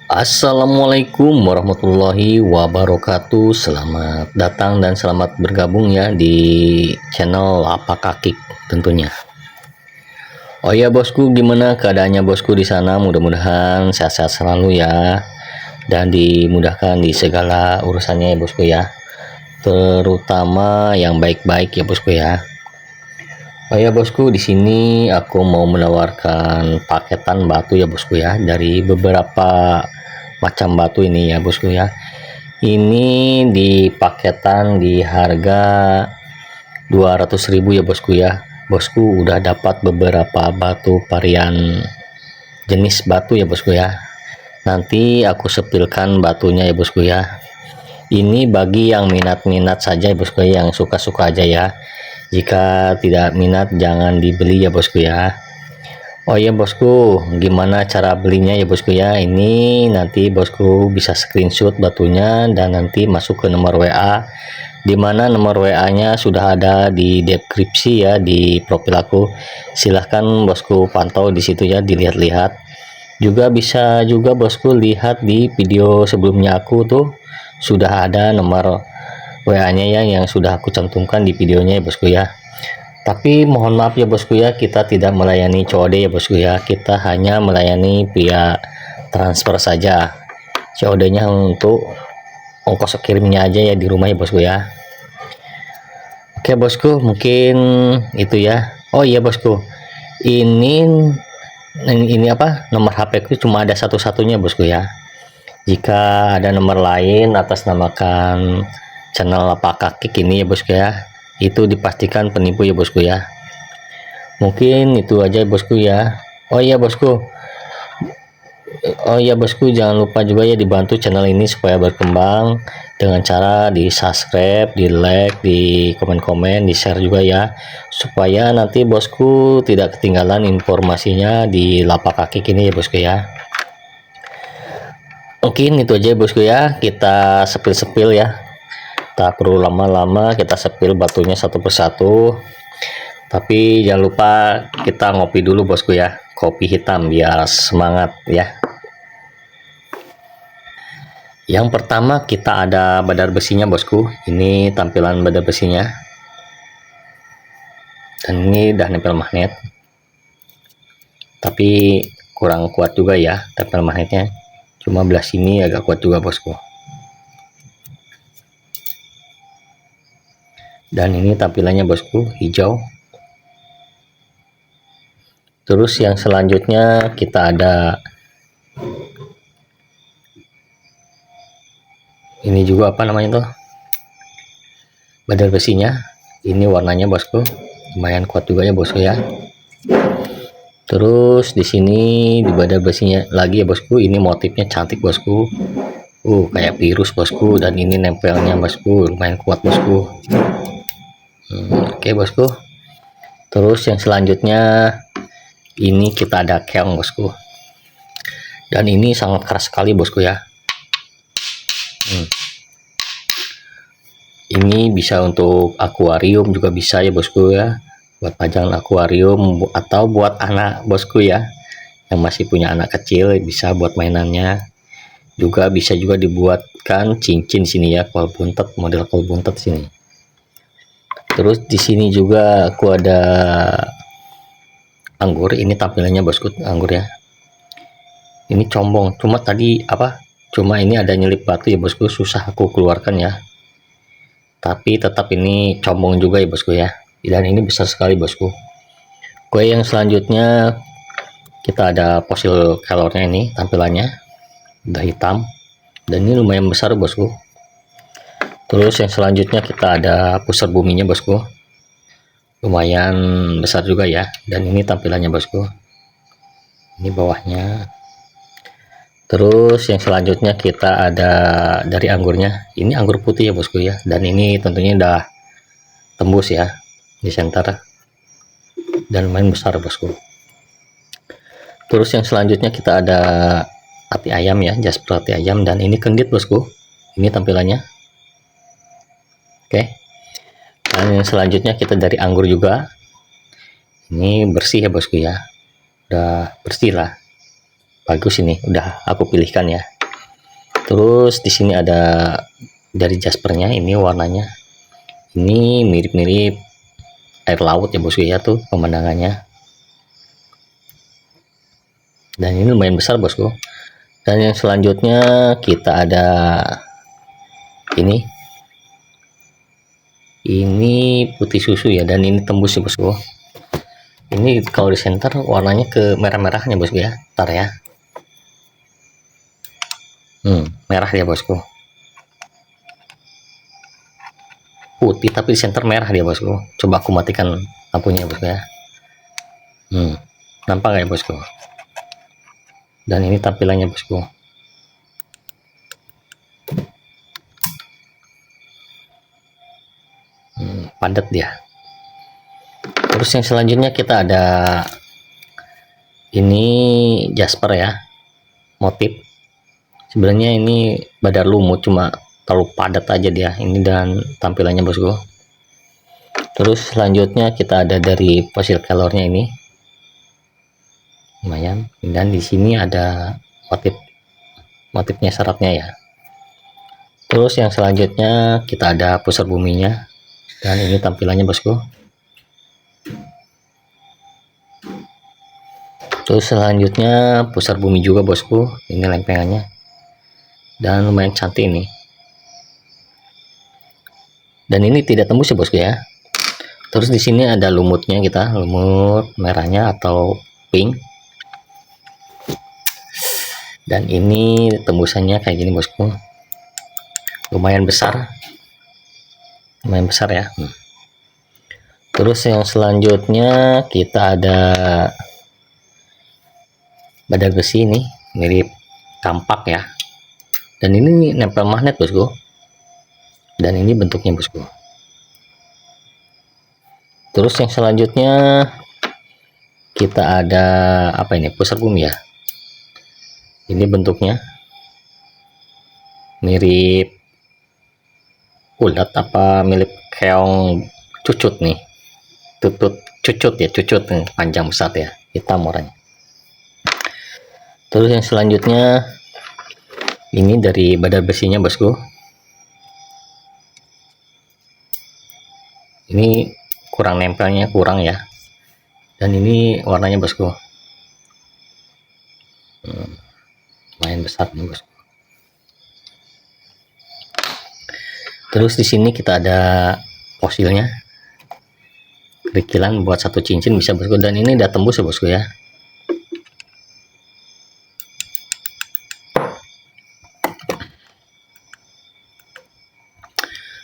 Assalamualaikum warahmatullahi wabarakatuh. Selamat datang dan selamat bergabung ya di channel Lapak Kakik tentunya. Oh ya bosku, gimana keadaannya bosku di sana? Mudah-mudahan sehat-sehat selalu ya, dan dimudahkan di segala urusannya ya bosku ya. Terutama yang baik-baik ya bosku ya. Oh ya bosku, di sini aku mau menawarkan paketan batu ya bosku ya, dari beberapa macam batu ini ya bosku ya. Ini di paketan di harga 200.000 ya bosku ya. Bosku udah dapat beberapa batu varian jenis batu ya bosku ya. Nanti aku sepilkan batunya ya bosku ya. Ini bagi yang minat-minat saja ya bosku ya, yang suka-suka aja ya. Jika tidak minat jangan dibeli ya bosku ya. Oh ya bosku, gimana cara belinya ya bosku ya? Ini nanti bosku bisa screenshot batunya dan nanti masuk ke nomor WA, dimana nomor WA-nya sudah ada di deskripsi ya di profil aku. Silahkan bosku pantau di situ ya, dilihat-lihat. Juga bisa juga bosku lihat di video sebelumnya aku tuh sudah ada nomor WA-nya ya, yang sudah aku cantumkan di videonya ya bosku ya. Tapi mohon maaf ya bosku ya, kita tidak melayani COD ya bosku ya, kita hanya melayani via transfer saja. COD-nya untuk ongkos kirimnya aja ya di rumah ya bosku ya. Oke bosku, mungkin itu ya. Oh iya bosku, ini apa, nomor HP ku cuma ada satu-satunya bosku ya. Jika ada nomor lain atas namakan channel Lapak Kakik ini ya bosku ya, itu dipastikan penipu ya bosku ya. Mungkin itu aja bosku ya. Oh iya bosku, jangan lupa juga ya dibantu channel ini supaya berkembang dengan cara di subscribe, di like, di komen-komen, di share juga ya, supaya nanti bosku tidak ketinggalan informasinya di Lapak Kakik ini ya bosku ya. Mungkin itu aja bosku ya, kita sepil-sepil ya, tak perlu lama-lama, kita sepil batunya satu persatu. Tapi jangan lupa kita ngopi dulu bosku ya, kopi hitam biar semangat ya. Yang pertama kita ada badar besinya bosku, ini tampilan badar besinya, dan ini udah nempel magnet, tapi kurang kuat juga ya tempel magnetnya, cuma belah sini agak kuat juga bosku. Dan ini tampilannya bosku, hijau. Terus yang selanjutnya kita ada ini juga, apa namanya tuh, badar besinya. Ini warnanya bosku lumayan kuat juga ya bosku ya. Terus di sini di badar besinya lagi ya bosku, ini motifnya cantik bosku, kayak virus bosku, dan ini nempelnya bosku lumayan kuat bosku. Oke bosku, terus yang selanjutnya ini kita ada keong bosku, dan ini sangat keras sekali bosku ya. Ini bisa untuk akuarium juga bisa ya bosku ya, buat pajang akuarium atau buat anak bosku ya, yang masih punya anak kecil bisa buat mainannya. Juga bisa juga dibuatkan cincin sini ya, kol buntet, model kol buntet sini. Terus di sini juga aku ada anggur, ini tampilannya bosku anggur ya. Ini combong, cuma tadi apa? Cuma ini ada nyelip batu ya bosku, susah aku keluarkan ya. Tapi tetap ini combong juga ya bosku ya. Dan ini besar sekali bosku. Oke, yang selanjutnya kita ada fosil kelornya, ini tampilannya udah hitam dan ini lumayan besar bosku. Terus yang selanjutnya kita ada pusar buminya bosku, lumayan besar juga ya, dan ini tampilannya bosku, ini bawahnya. Terus yang selanjutnya kita ada dari anggurnya, ini anggur putih ya bosku ya, dan ini tentunya udah tembus ya di center dan lumayan besar bosku. Terus yang selanjutnya kita ada hati ayam ya, jasper hati ayam, dan ini kendit bosku, ini tampilannya. Oke, dan yang selanjutnya kita dari anggur juga, ini bersih ya bosku ya, udah bersih lah, bagus, ini udah aku pilihkan ya. Terus di sini ada dari jaspernya, ini warnanya ini mirip-mirip air laut ya bosku ya, tuh pemandangannya. Dan ini lumayan besar bosku. Dan yang selanjutnya kita ada ini putih susu ya, dan ini tembus ya bosku. Ini kalau di center warnanya ke merah-merahnya bosku ya, ntar ya. Merah dia bosku, putih tapi di center merah dia bosku. Coba aku matikan lampunya bosku ya. Nampak nggak ya bosku? Dan ini tampilannya bosku. Padat dia. Terus yang selanjutnya kita ada ini jasper ya, motif. Sebenarnya ini badar lumut, cuma terlalu padat aja dia ini dan tampilannya bosku. Terus selanjutnya kita ada dari fosil colornya ini, lumayan. Dan di sini ada motifnya syaratnya ya. Terus yang selanjutnya kita ada pusar buminya, dan ini tampilannya bosku. Terus selanjutnya pusar bumi juga bosku, ini lempengannya dan lumayan cantik ini. Dan ini tidak tembus ya bosku ya. Terus di sini ada lumutnya, kita lumut merahnya atau pink. Dan ini tembusannya kayak gini bosku, lumayan besar ya. Terus yang selanjutnya kita ada badar besi, ini mirip kampak ya, dan ini nempel magnet bosku. Dan ini bentuknya bosku. Terus yang selanjutnya kita ada apa ini, pusar bumi ya. Ini bentuknya mirip ulat apa mirip keong cucut nih, cucut nih, panjang besar ya, hitam warnanya. Terus yang selanjutnya ini dari badar besinya bosku. Ini kurang nempelnya, kurang ya. Dan ini warnanya bosku, lumayan besar nih bosku. Terus di sini kita ada fosilnya, kerikilan buat satu cincin bisa bosku. Dan ini udah tembus ya bosku ya.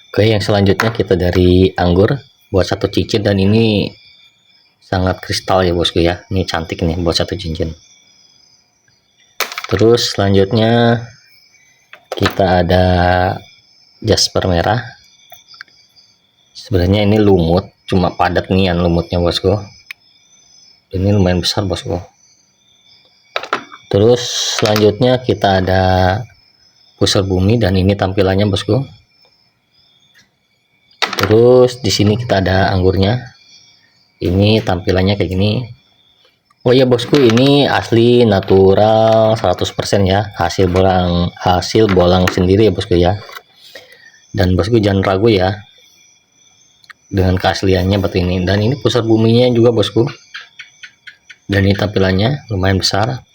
Oke, yang selanjutnya kita dari anggur buat satu cincin, dan ini sangat kristal ya bosku ya. Ini cantik nih buat satu cincin. Terus selanjutnya kita ada jasper merah. Sebenarnya ini lumut, cuma padat nih yang lumutnya bosku. Ini lumayan besar bosku. Terus selanjutnya kita ada pusar bumi, dan ini tampilannya bosku. Terus di sini kita ada anggurnya, ini tampilannya kayak gini. Oh iya bosku, ini asli natural 100% ya, hasil bolang sendiri ya bosku ya. Dan bosku jangan ragu ya dengan keasliannya batu ini. Dan ini pusar buminya juga bosku, dan ini tampilannya lumayan besar.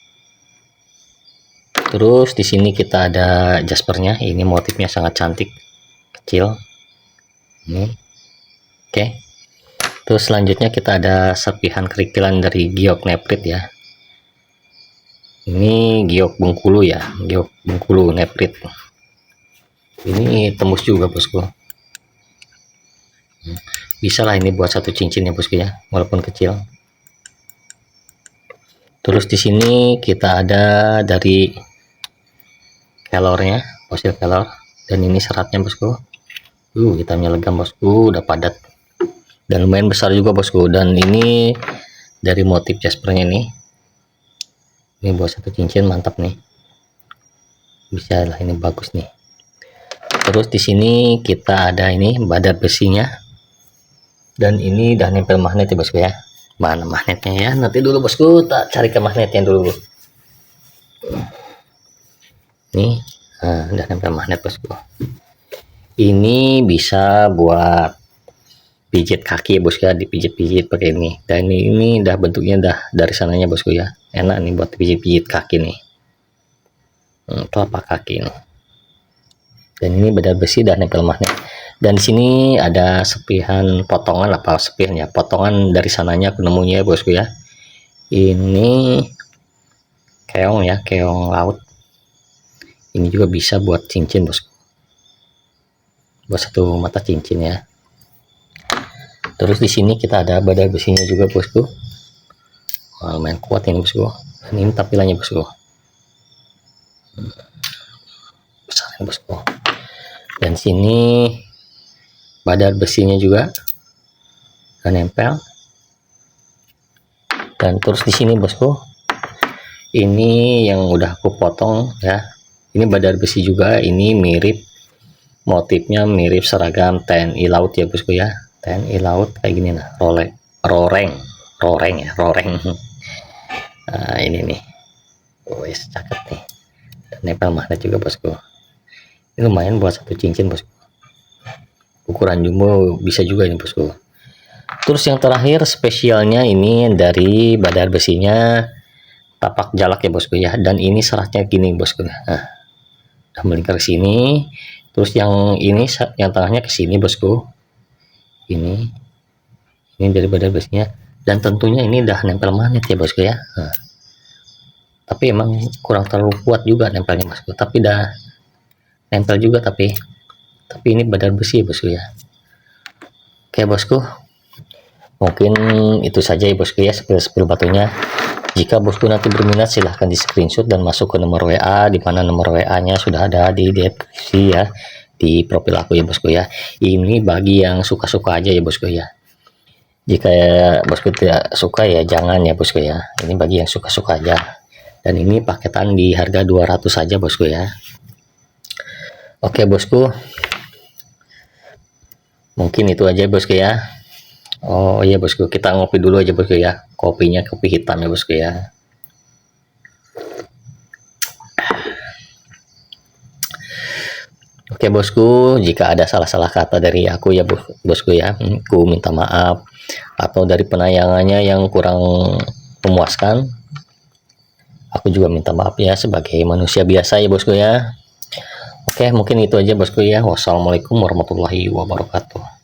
Terus di sini kita ada jaspernya, ini motifnya sangat cantik, kecil ini. Oke. Terus selanjutnya kita ada serpihan kerikilan dari giok neprit ya. Ini giok Bengkulu ya, giok Bengkulu neprit. Ini tembus juga bosku. Bisa lah ini buat satu cincin ya bosku ya, walaupun kecil. Terus di sini kita ada dari kelornya, fosil kelor, dan ini seratnya bosku. Hitamnya legam bosku, udah padat dan lumayan besar juga bosku. Dan ini dari motif jaspernya nih, ini buat satu cincin mantap nih, bisa lah, ini bagus nih. Terus di sini kita ada ini badar besinya, dan ini udah nempel magnet ya bosku ya. Mana magnetnya ya, nanti dulu bosku tak cari ke magnetnya dulu nih. Nah, udah nempel magnet bosku. Ini bisa buat pijit kaki ya bosku ya, dipijit-pijit pakai ini. Dan ini udah bentuknya udah dari sananya bosku ya, enak nih buat pijit-pijit kaki nih, telapak kaki nih. Dan ini bedar besi dan nempel magnet. Dan di sini ada sepihan potongan, apa sepihan ya, potongan dari sananya aku nemunya ya bosku ya. Ini keong ya, keong laut. Ini juga bisa buat cincin bosku, buat satu mata cincin ya. Terus di sini kita ada badar besinya juga bosku. Wah, lumayan kuat ini bosku. Dan ini tampilannya bosku. Besar bosku. Dan sini badar besinya juga dan nempel. Dan terus di sini bosku, ini yang udah aku potong ya. Ini badar besi juga. Ini mirip, motifnya mirip seragam TNI Laut ya bosku ya. TNI Laut kayak gini nah, roreng ya, roreng. Nah, ini nih, wes cakep nih. Dan nempel magnet juga bosku. Ini lumayan buat satu cincin bosku. Ukuran jumbo bisa juga ini bosku. Terus yang terakhir spesialnya ini dari badar besinya tapak jalak ya bosku ya. Dan ini seratnya gini bosku. Nah, udah melingkar ke sini. Terus yang ini, yang tengahnya ke sini bosku. Ini dari badar besinya. Dan tentunya ini udah nempel magnet ya bosku ya. Nah, tapi emang kurang terlalu kuat juga nempelnya bosku. Tapi udah nempel juga, tapi ini badar besi ya bosku ya. Oke bosku, mungkin itu saja ya bosku ya, spill batunya. Jika bosku nanti berminat silahkan di screenshot dan masuk ke nomor WA, di mana nomor WA nya sudah ada di deskripsi ya, di profil aku ya bosku ya. Ini bagi yang suka-suka aja ya bosku ya. Jika bosku tidak suka ya jangan ya bosku ya. Ini bagi yang suka-suka aja. Dan ini paketan di harga 200 saja bosku ya. Oke bosku, mungkin itu aja bosku ya. Oh iya bosku, kita ngopi dulu aja bosku ya. Kopinya kopi hitam ya bosku ya. Oke bosku, jika ada salah-salah kata dari aku ya bosku ya, aku minta maaf. Atau dari penayangannya yang kurang memuaskan, aku juga minta maaf ya sebagai manusia biasa ya bosku ya. Oke, mungkin itu aja bosku ya. Wassalamualaikum warahmatullahi wabarakatuh.